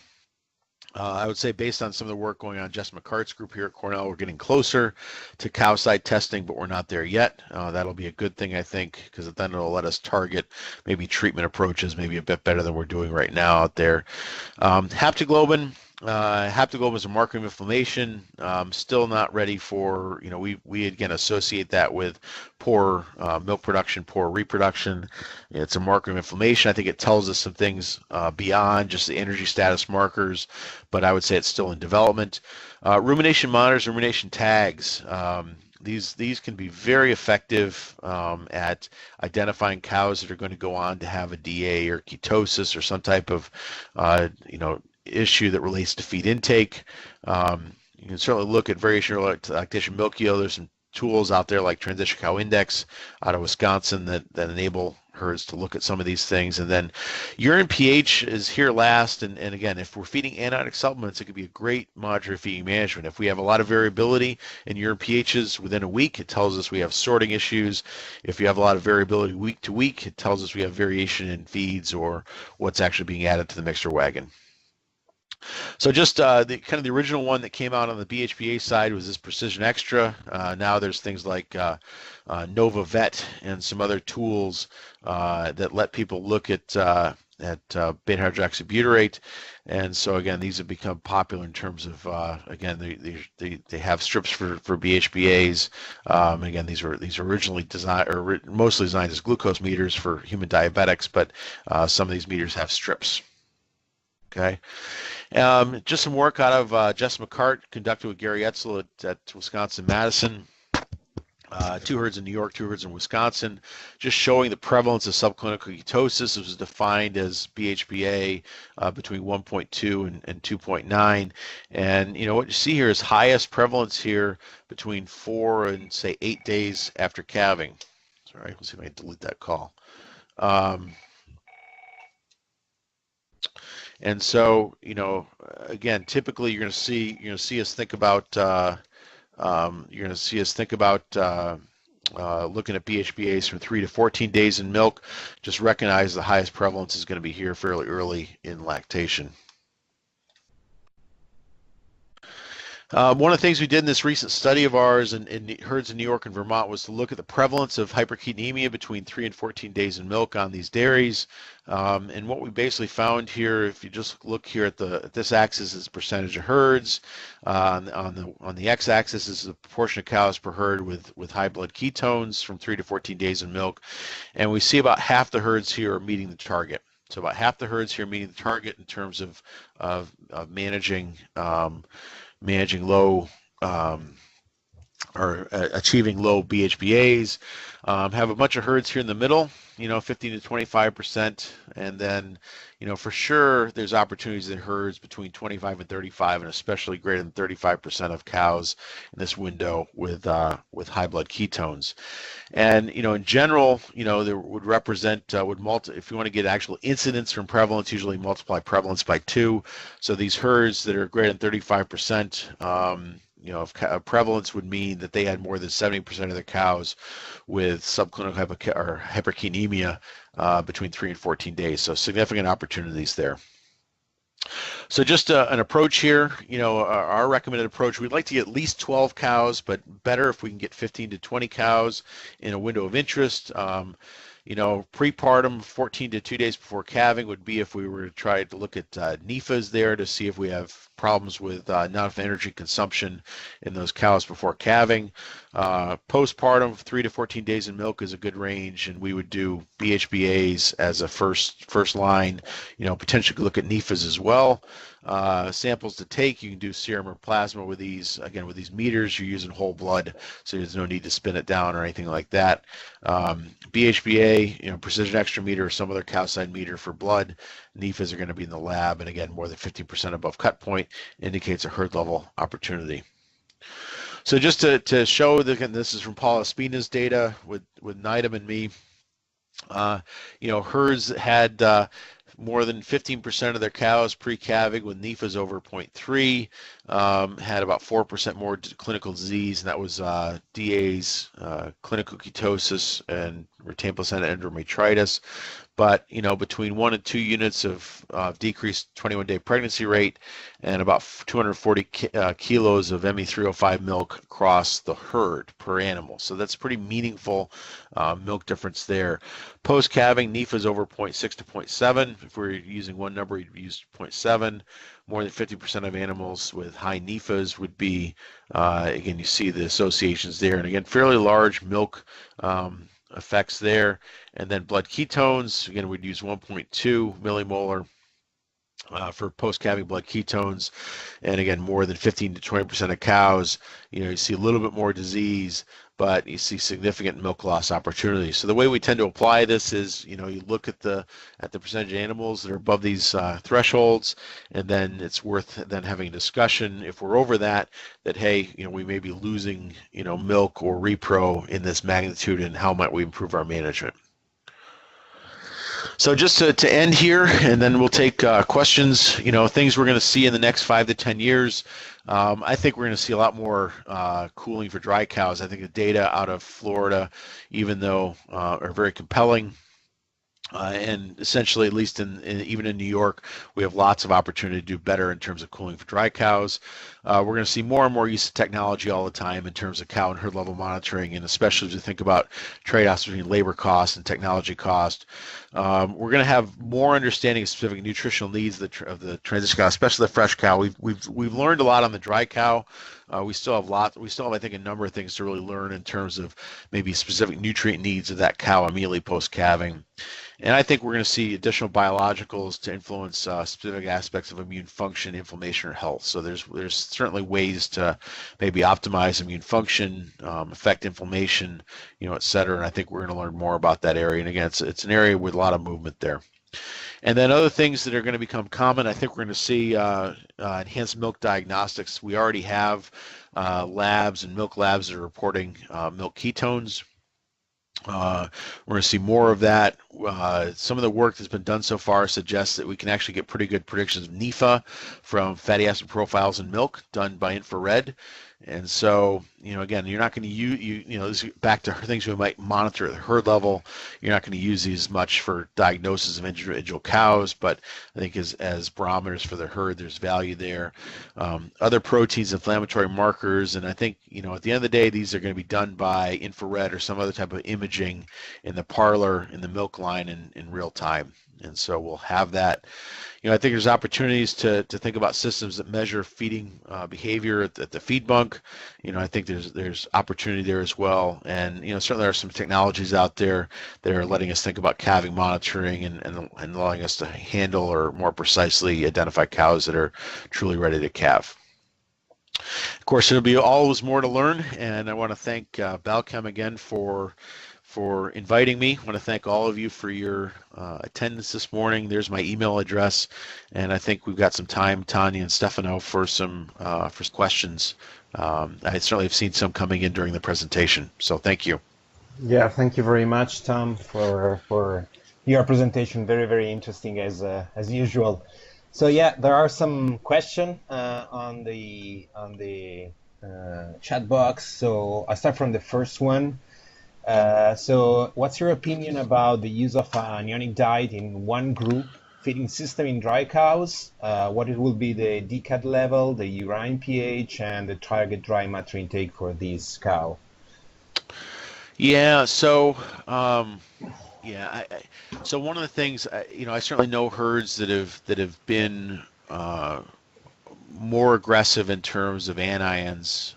[SPEAKER 2] I would say based on some of the work going on Jess McCart's group here at Cornell, we're getting closer to cow side testing, but we're not there yet. That'll be a good thing, I think, because then it'll let us target maybe treatment approaches maybe a bit better than we're doing right now out there. Haptoglobin. Haptoglobin is a marker of inflammation. Still not ready for, we again associate that with poor milk production, poor reproduction. It's a marker of inflammation. I think it tells us some things beyond just the energy status markers, but I would say it's still in development. Rumination monitors, rumination tags. These can be very effective at identifying cows that are going to go on to have a DA or ketosis or some type of, issue that relates to feed intake. You can certainly look at variation of lactation milk yield. There's some tools out there like Transition Cow Index out of Wisconsin that enable herds to look at some of these things. And then urine pH is here last. And again, if we're feeding anionic supplements, it could be a great monitor of feeding management. If we have a lot of variability in urine pHs within a week, it tells us we have sorting issues. If you have a lot of variability week to week, it tells us we have variation in feeds or what's actually being added to the mixer wagon. So just the original one that came out on the BHBA side was this Precision Extra. Now there's things like Nova Vet and some other tools that let people look at beta-hydroxybutyrate. And so again, these have become popular in terms of again they have strips for BHBAs. Again, these are originally designed or mostly designed as glucose meters for human diabetics, but some of these meters have strips. Okay. Just some work out of Jess McCart conducted with Gary Etzel at Wisconsin-Madison. 2 herds in New York, 2 herds in Wisconsin, just showing the prevalence of subclinical ketosis. It was defined as BHBA between 1.2 and 2.9. And what you see here is highest prevalence here between 4 and say 8 days after calving. Sorry, let's see if I can delete that call. And so, again, typically you're going to see us think about looking at BHBAs from 3 to 14 days in milk. Just recognize the highest prevalence is going to be here fairly early in lactation. One of the things we did in this recent study of ours in herds in New York and Vermont was to look at the prevalence of hyperketonemia between 3 and 14 days in milk on these dairies. And what we basically found here, if you just look here at this axis is percentage of herds, on the x-axis is the proportion of cows per herd with high blood ketones from 3 to 14 days in milk, and we see about half the herds here are meeting the target. So about half the herds here meeting the target in terms of managing low or achieving low BHBAs. Have a bunch of herds here in the middle, 15 to 25%, and then, for sure there's opportunities in herds between 25 and 35, and especially greater than 35% of cows in this window with high blood ketones. And in general, there would represent if you want to get actual incidence from prevalence, usually multiply prevalence by 2. So these herds that are greater than 35%. If prevalence would mean that they had more than 70% of their cows with subclinical hyperketonemia between 3 and 14 days. So significant opportunities there. So just an approach here, our recommended approach, we'd like to get at least 12 cows, but better if we can get 15 to 20 cows in a window of interest. Prepartum, 14 to 2 days before calving would be if we were to try to look at NEFAs there to see if we have problems with not enough energy consumption in those cows before calving. Postpartum, 3 to 14 days in milk is a good range, and we would do BHBAs as a first line. Potentially look at NEFAs as well. Samples to take, you can do serum or plasma with these. Again, with these meters, you're using whole blood, so there's no need to spin it down or anything like that. BHBA, precision extrameter or some other cow side meter for blood. NEFAs are going to be in the lab, and again, more than 50% above cut point indicates a herd level opportunity. So just to show, again, this is from Paul Espina's data with Nidam and me. Herds that had more than 15% of their cows pre-calving with NEFAs over 0.3, had about 4% more clinical disease, and that was DAs, clinical ketosis, and retained placenta endometritis. But between 1 and 2 units of decreased 21-day pregnancy rate and about 240 kilos of ME305 milk across the herd per animal. So that's pretty meaningful milk difference there. Post-calving, NEFAs over 0.6 to 0.7. If we're using one number, you'd use 0.7. More than 50% of animals with high NEFAs would be, again, you see the associations there. And again, fairly large milk effects there. And then blood ketones, again, we'd use 1.2 millimolar for post-calving blood ketones. And again, more than 15 to 20% of cows, you see a little bit more disease, but you see significant milk loss opportunities. So the way we tend to apply this is, you look at the percentage of animals that are above these thresholds, and then it's worth then having a discussion if we're over that, hey, we may be losing, milk or repro in this magnitude, and how might we improve our management. So just to end here, and then we'll take questions, things we're going to see in the next 5 to 10 years. I think we're going to see a lot more cooling for dry cows. I think the data out of Florida, even though are very compelling, and essentially, at least even in New York, we have lots of opportunity to do better in terms of cooling for dry cows. We're going to see more and more use of technology all the time in terms of cow and herd level monitoring, and especially as we think about trade-offs between labor cost and technology cost. We're going to have more understanding of specific nutritional needs of the transition cow, especially the fresh cow. We've learned a lot on the dry cow. We still have, I think, a number of things to really learn in terms of maybe specific nutrient needs of that cow immediately post-calving. And I think we're going to see additional biologicals to influence specific aspects of immune function, inflammation, or health. So there's certainly ways to maybe optimize immune function, affect inflammation, et cetera. And I think we're going to learn more about that area. And again, it's an area with a lot of movement there. And then other things that are going to become common, I think we're going to see enhanced milk diagnostics. We already have labs and milk labs that are reporting milk ketones. We're going to see more of that. Some of the work that's been done so far suggests that we can actually get pretty good predictions of NEFA from fatty acid profiles in milk done by infrared. And so, again, you're not going to use, this is back to things we might monitor at the herd level. You're not going to use these much for diagnosis of individual cows, but I think as barometers for the herd, there's value there. Other proteins, inflammatory markers, and I think, at the end of the day, these are going to be done by infrared or some other type of imaging in the parlor, in the milk line in real time. And so we'll have that. I think there's opportunities to think about systems that measure feeding behavior at the feed bunk. I think there's opportunity there as well. And, certainly there are some technologies out there that are letting us think about calving monitoring and allowing us to handle or more precisely identify cows that are truly ready to calve. Of course, there'll be always more to learn, and I want to thank Balchem again for inviting me. I want to thank all of you for your attendance this morning. There's my email address, and I think we've got some time, Tanya and Stefano, for some questions. I certainly have seen some coming in during the presentation, so thank you.
[SPEAKER 3] Yeah, thank you very much, Tom, for your presentation. Very, very interesting as usual. So yeah, there are some questions on the chat box. So I'll start from the first one. So what's your opinion about the use of an ionic diet in one group feeding system in dry cows? What it will be the DCAD level, the urine pH, and the target dry matter intake for this cow?
[SPEAKER 2] Yeah, so so one of the things, I certainly know herds that have been more aggressive in terms of anions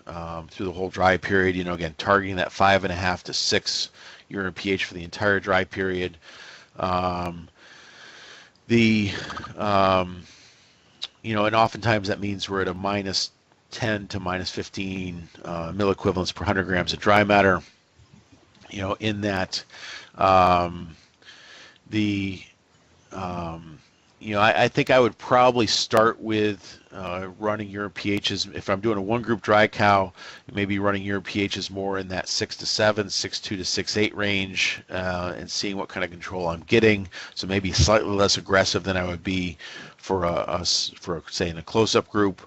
[SPEAKER 2] through the whole dry period. Again, targeting that 5.5 to 6 urine pH for the entire dry period. And oftentimes that means we're at a minus 10 to minus 15 milliequivalents per 100 grams of dry matter. In that, I think I would probably start with running urine pHs. If I'm doing a one group dry cow, maybe running urine pHs more in that 6 to 7, 6.2 to 6.8 range, and seeing what kind of control I'm getting. So maybe slightly less aggressive than I would be for say in a close-up group.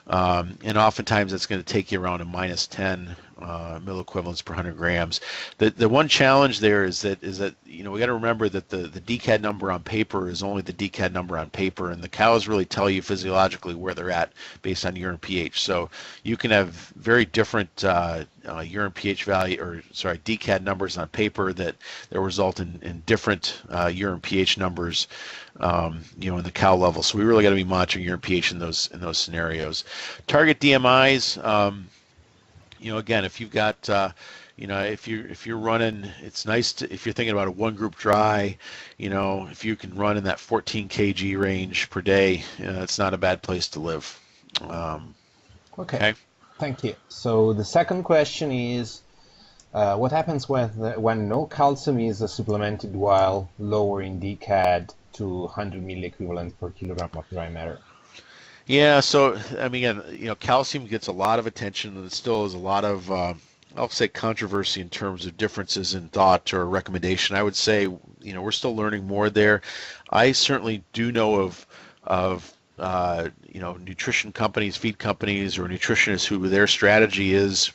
[SPEAKER 2] And oftentimes that's going to take you around a minus 10 milliequivalents per 100 grams. The one challenge there is that we got to remember that the DCAD number on paper is only the DCAD number on paper, and the cows really tell you physiologically where they're at based on urine pH. So you can have very different urine pH value, or sorry, DCAD numbers on paper that result in different urine pH numbers. In the cow level. So we really got to be monitoring urine pH in those scenarios. Target DMIs, again, if you've got, if you're running, it's nice to, if you're thinking about a one group dry, if you can run in that 14 kg range per day, it's not a bad place to live.
[SPEAKER 3] Okay. Thank you. So the second question is, what happens when no calcium is supplemented while lowering DCAD to 100 milliequivalent per kilogram of dry matter?
[SPEAKER 2] Yeah, so I mean, again, calcium gets a lot of attention, and it still is a lot of, I'll say, controversy in terms of differences in thought or recommendation. I would say, we're still learning more there. I certainly do know of nutrition companies, feed companies, or nutritionists who their strategy is,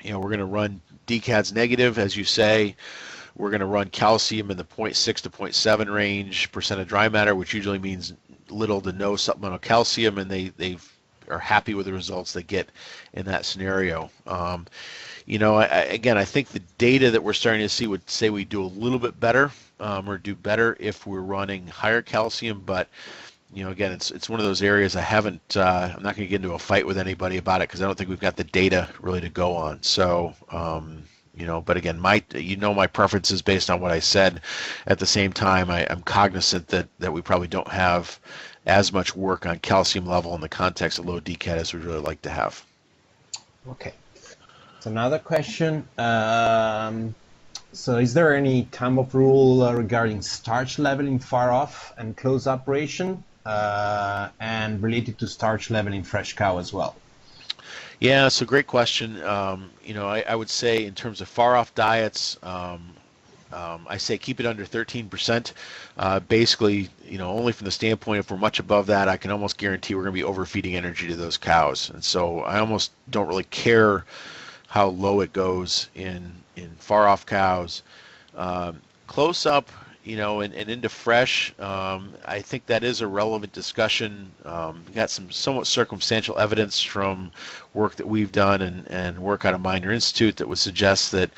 [SPEAKER 2] we're going to run DCADs negative, as you say. We're going to run calcium in the 0.6 to 0.7 range percent of dry matter, which usually means little to no supplemental calcium, and they are happy with the results they get in that scenario. Again, I think the data that we're starting to see would say we do a little bit better, or do better if we're running higher calcium, but again, it's one of those areas I'm not going to get into a fight with anybody about it because I don't think we've got the data really to go on. So, but again, my preference is based on what I said. At the same time, I'm cognizant that we probably don't have as much work on calcium level in the context of low DCAD as we'd really like to have.
[SPEAKER 3] Okay. So another question. So is there any type of rule regarding starch level in far off and close operation, and related to starch level in fresh cow as well?
[SPEAKER 2] Yeah, so great question. I would say in terms of far off diets, I say keep it under 13%. Basically, only from the standpoint if we're much above that, I can almost guarantee we're going to be overfeeding energy to those cows. And so I almost don't really care how low it goes in far off cows. Close up, and into fresh, I think that is a relevant discussion. We got some somewhat circumstantial evidence from work that we've done and work out of Minor Institute that would suggest that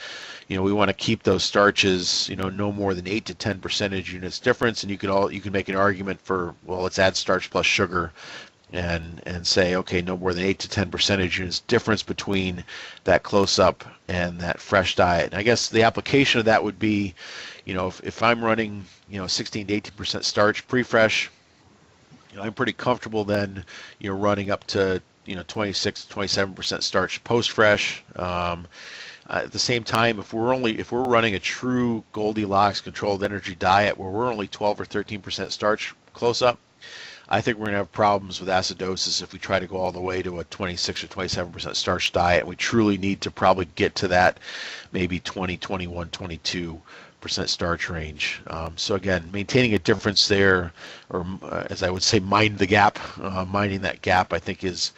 [SPEAKER 2] we want to keep those starches, no more than 8 to 10 percentage units difference. And you can make an argument for, well, let's add starch plus sugar and say, okay, no more than 8 to 10 percentage units difference between that close up and that fresh diet. And I guess the application of that would be, if I'm running, 16 to 18% starch pre-fresh, I'm pretty comfortable then, running up to, 26 to 27% starch post-fresh. At the same time, if we're running a true Goldilocks controlled energy diet where we're only 12 or 13% starch close up, I think we're going to have problems with acidosis if we try to go all the way to a 26 or 27% starch diet. We truly need to probably get to that maybe 20, 21, 22% starch range. So again, maintaining a difference there, or as I would say, mind the gap. Minding that gap, I think, is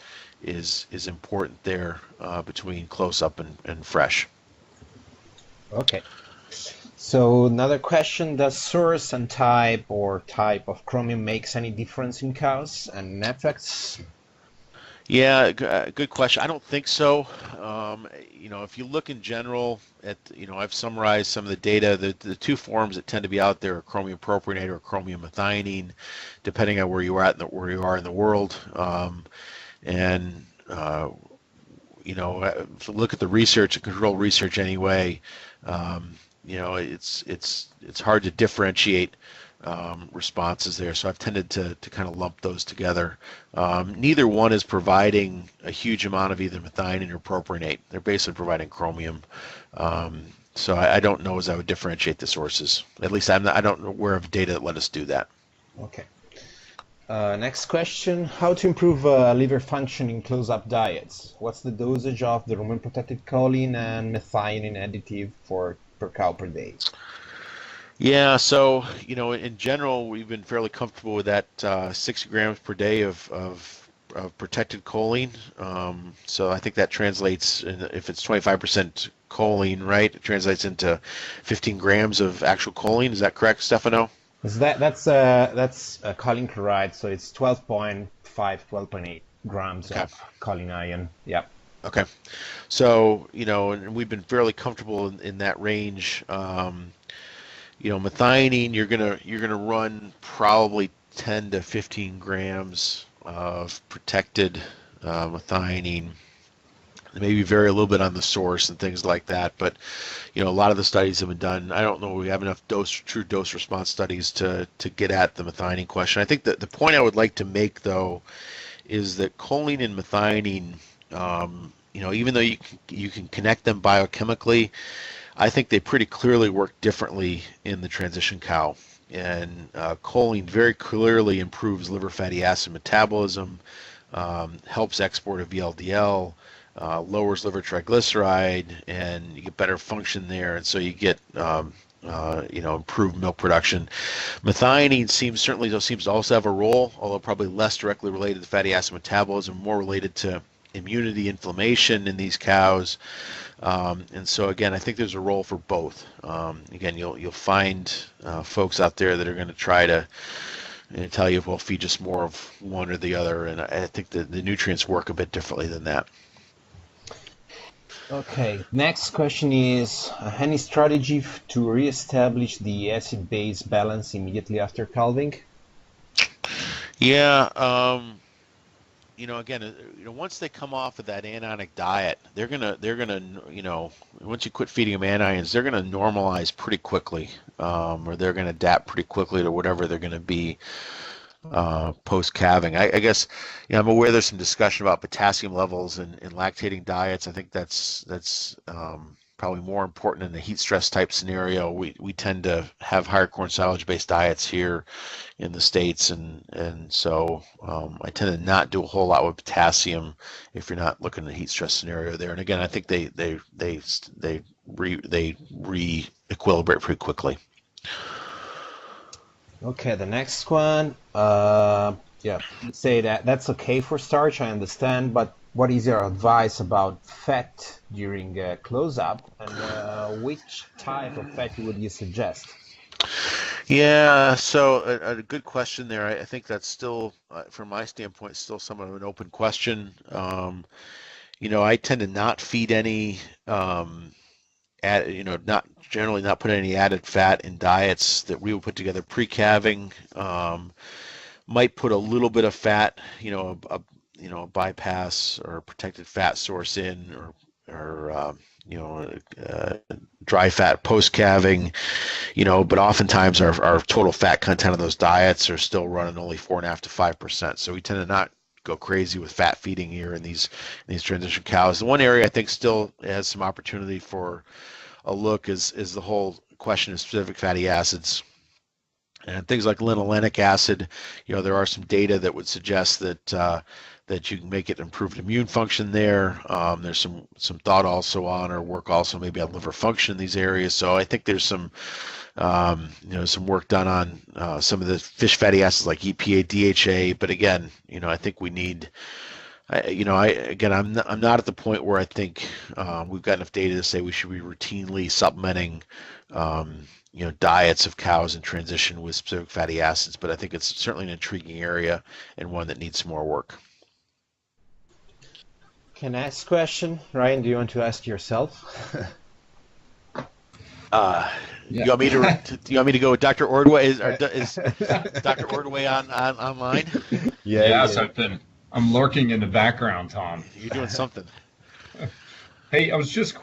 [SPEAKER 2] important there between close up and fresh.
[SPEAKER 3] Okay. So another question, does source and type or type of chromium makes any difference in cows and effects?
[SPEAKER 2] Yeah, good question. I don't think so. If you look in general at, I've summarized some of the data. The two forms that tend to be out there are chromium propionate or chromium methionine, depending on where you are in the world. If you look at the research, control research anyway, it's hard to differentiate responses there. So I've tended to kind of lump those together. Neither one is providing a huge amount of either methionine or propionate. They're basically providing chromium. So I don't know as I would differentiate the sources. At least I don't know aware of data that let us do that.
[SPEAKER 3] Okay. Next question, how to improve liver function in close-up diets? What's the dosage of the rumen-protected choline and methionine additive per cow per day?
[SPEAKER 2] Yeah, so, in general, we've been fairly comfortable with that 60 grams per day of protected choline. So I think that translates, if it's 25% choline, right, it translates into 15 grams of actual choline. Is that correct, Stefano?
[SPEAKER 3] That's choline chloride, so it's 12.5, 12.8 grams of choline ion. Yeah.
[SPEAKER 2] Okay. So, and we've been fairly comfortable in that range. Methionine, you're gonna run probably 10 to 15 grams of protected methionine. Maybe vary a little bit on the source and things like that, but a lot of the studies have been done. I don't know we have enough true dose response studies to get at the methionine question. I think that the point I would like to make, though, is that choline and methionine, even though you can connect them biochemically, I think they pretty clearly work differently in the transition cow. And choline very clearly improves liver fatty acid metabolism, helps export of VLDL, lowers liver triglyceride, and you get better function there, and so you get improved milk production. Methionine seems to also have a role, although probably less directly related to fatty acid metabolism, more related to immunity, inflammation in these cows. And so again, I think there's a role for both. Again, you'll find folks out there that are going to try to tell you, well, feed just more of one or the other, and I think the nutrients work a bit differently than that.
[SPEAKER 3] Okay, next question is, any strategy to reestablish the acid-base balance immediately after calving?
[SPEAKER 2] Yeah, again, once they come off of that anionic diet, they're gonna, once you quit feeding them anions, they're gonna normalize pretty quickly, or they're gonna adapt pretty quickly to whatever they're gonna be post calving. I guess I'm aware there's some discussion about potassium levels in lactating diets. I think that's probably more important in the heat stress type scenario. We tend to have higher corn silage based diets here in the States, and so I tend to not do a whole lot with potassium if you're not looking at a heat stress scenario there. And again, I think they re-equilibrate pretty quickly.
[SPEAKER 3] Okay, the next one. Yeah, say that's okay for starch, I understand, but what is your advice about fat during close-up, and which type of fat would you suggest?
[SPEAKER 2] Yeah, so a good question there. I think that's still, from my standpoint, still somewhat of an open question. I tend to not feed any, not generally not put any added fat in diets that we would put together pre-calving. Might put a little bit of fat, a bypass or a protected fat source in, or dry fat post-calving, but oftentimes our total fat content of those diets are still running only 4.5 to 5%. So we tend to not go crazy with fat feeding here in these transition cows. The one area I think still has some opportunity for a look is the whole question of specific fatty acids. And things like linolenic acid, there are some data that would suggest that you can make it improved immune function there. There's some thought also on, or work also maybe on liver function in these areas. So I think there's some work done on some of the fish fatty acids like EPA, DHA. But again, I think we need. I'm not at the point where I think we've got enough data to say we should be routinely supplementing. Diets of cows in transition with specific fatty acids, but I think it's certainly an intriguing area and one that needs some more work.
[SPEAKER 3] Can I ask a question? Ryan, do you want to ask yourself?
[SPEAKER 2] Yeah. You want me to go with Dr. Ordway? Is Dr. Ordway on online?
[SPEAKER 4] Yes, I'm lurking in the background, Tom.
[SPEAKER 2] You're doing something.
[SPEAKER 4] Hey, I was just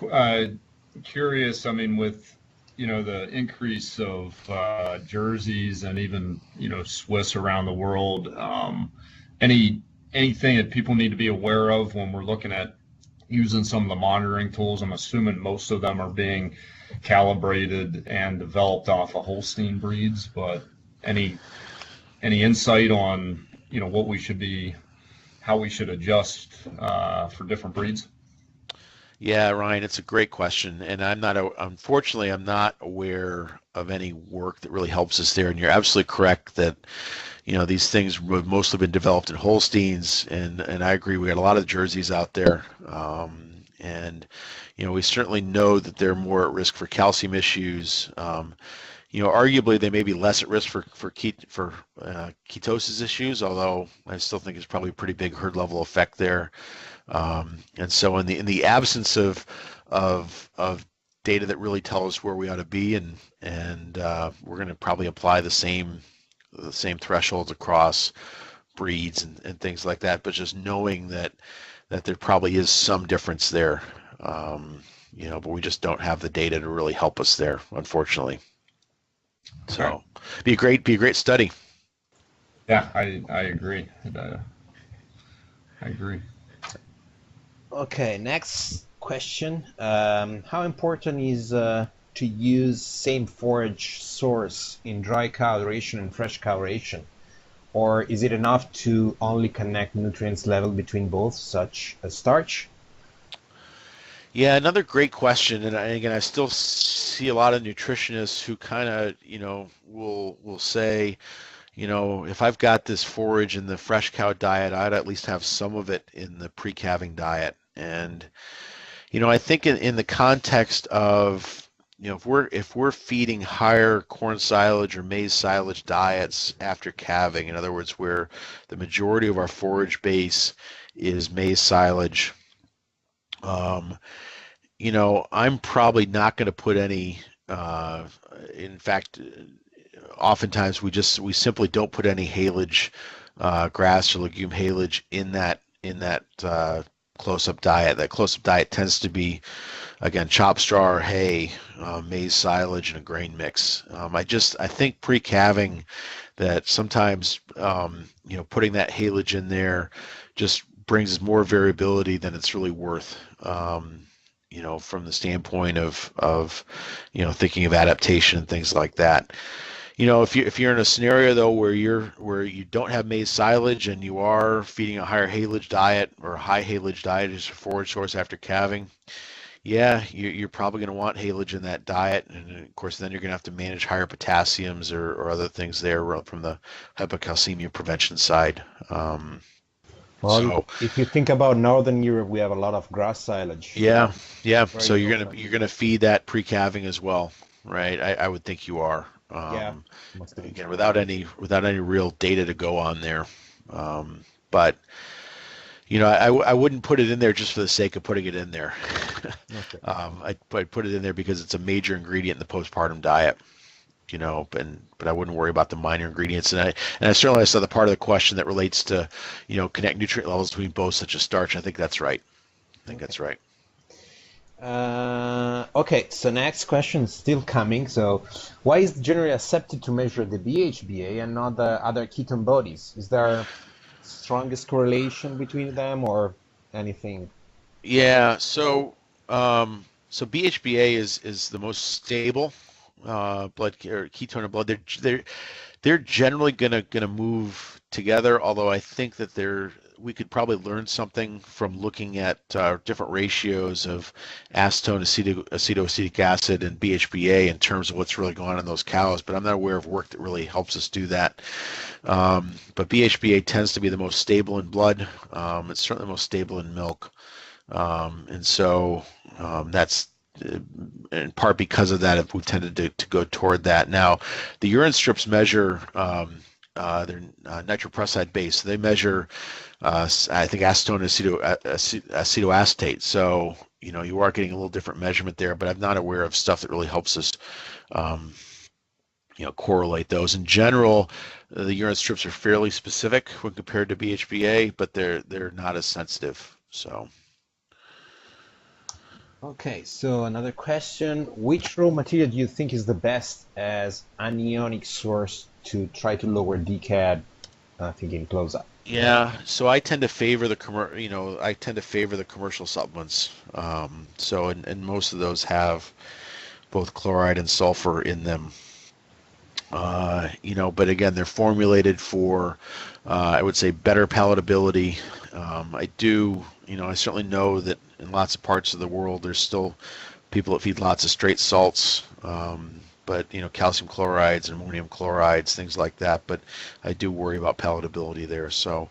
[SPEAKER 4] curious, with the increase of jerseys and even, Swiss around the world, anything that people need to be aware of when we're looking at using some of the monitoring tools? I'm assuming most of them are being calibrated and developed off of Holstein breeds, but any insight on, what we should be, how we should adjust for different breeds?
[SPEAKER 2] Yeah, Ryan, it's a great question, and unfortunately, I'm not aware of any work that really helps us there. And you're absolutely correct that, these things have mostly been developed in Holsteins, and I agree. We got a lot of jerseys out there, and we certainly know that they're more at risk for calcium issues. Arguably they may be less at risk for ketosis issues, although I still think it's probably a pretty big herd level effect there. And so in the absence of data that really tell us where we ought to be, and we're going to probably apply the same thresholds across breeds and things like that, but just knowing that there probably is some difference there, but we just don't have the data to really help us there, unfortunately. So be a great study.
[SPEAKER 4] Yeah, I agree. I agree.
[SPEAKER 3] Okay, next question. How important is to use same forage source in dry cow aeration and fresh cow aeration? Or is it enough to only connect nutrients level between both, such as starch?
[SPEAKER 2] Yeah, another great question. And I still see a lot of nutritionists who kind of, will say, if I've got this forage in the fresh cow diet, I'd at least have some of it in the pre-calving diet. And, I think in the context of, if we're feeding higher corn silage or maize silage diets after calving, in other words, where the majority of our forage base is maize silage, I'm probably not going to put any, in fact, oftentimes we simply don't put any haylage, grass or legume haylage in that close-up diet. That close-up diet tends to be, again, chopped straw or hay, maize silage, and a grain mix. I think pre-calving that sometimes, putting that haylage in there just brings more variability than it's really worth. from the standpoint of thinking of adaptation and things like that. If you're in a scenario though where you don't have maize silage and you are feeding a higher haylage diet or a high haylage diet as your forage source after calving, yeah, you're probably going to want haylage in that diet, and of course then you're going to have to manage higher potassiums or other things there from the hypocalcemia prevention side.
[SPEAKER 3] Well, if you think about Northern Europe, we have a lot of grass silage.
[SPEAKER 2] Yeah. So you're gonna feed that pre-calving as well, right? I would think you are. Again, without any real data to go on there, but I wouldn't put it in there just for the sake of putting it in there.
[SPEAKER 3] Okay.
[SPEAKER 2] I'd put it in there because it's a major ingredient in the postpartum diet. But I wouldn't worry about the minor ingredients. And I certainly saw the part of the question that relates to, connect nutrient levels between both, such as starch. I think that's right. That's right.
[SPEAKER 3] Okay, so next question is still coming. So why is it generally accepted to measure the BHBA and not the other ketone bodies? Is there strongest correlation between them or anything?
[SPEAKER 2] Yeah, so BHBA is the most stable blood or ketone in blood. They're generally gonna move together, although I think that we could probably learn something from looking at different ratios of acetone, acetoacetic acid, and BHBA in terms of what's really going on in those cows, but I'm not aware of work that really helps us do that. But BHBA tends to be the most stable in blood. It's certainly the most stable in milk. And so that's in part because of that, we've tended to go toward that. Now, the urine strips measure they're nitroprusside based. So they measure, I think, acetone and acetoacetate. So, you are getting a little different measurement there, but I'm not aware of stuff that really helps us, correlate those. In general, the urine strips are fairly specific when compared to BHBA, but they're not as sensitive. So.
[SPEAKER 3] Okay, so another question. Which raw material do you think is the best as anionic source to try to lower DCAD, thinking close-up?
[SPEAKER 2] Yeah, so I tend to favor the commercial supplements. And most of those have both chloride and sulfur in them. But again, they're formulated for, I would say, better palatability. I certainly know that in lots of parts of the world, there's still people that feed lots of straight salts, but calcium chlorides and ammonium chlorides, things like that. But I do worry about palatability there, so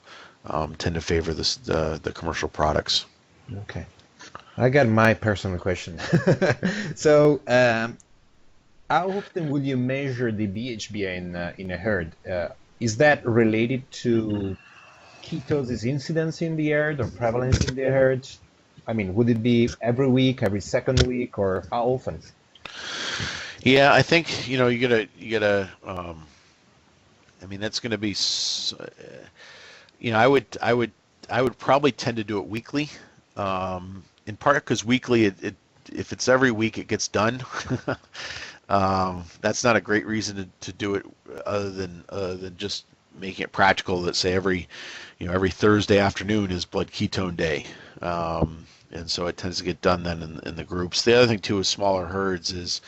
[SPEAKER 2] tend to favor the commercial products.
[SPEAKER 3] Okay, I got my personal question. So, how often will you measure the BHBA in a herd? Is that related to ketosis incidence in the herd or prevalence in the herd? I mean, would it be every week, every second week, or how often?
[SPEAKER 2] Yeah, I think you gotta. That's going to be. I would probably tend to do it weekly. In part because weekly, if it's every week, it gets done. That's not a great reason to do it, other than just making it practical. That say every Thursday afternoon is blood ketone day. And so it tends to get done then in the groups. The other thing too with smaller herds is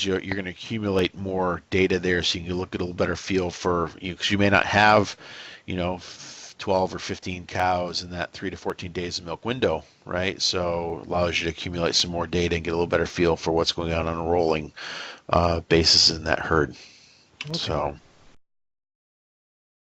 [SPEAKER 2] you're going to accumulate more data there, so you can look at a little better feel for because you may not have 12 or 15 cows in that 3 to 14 days of milk window, right? So it allows you to accumulate some more data and get a little better feel for what's going on a rolling basis in that herd. Okay. So.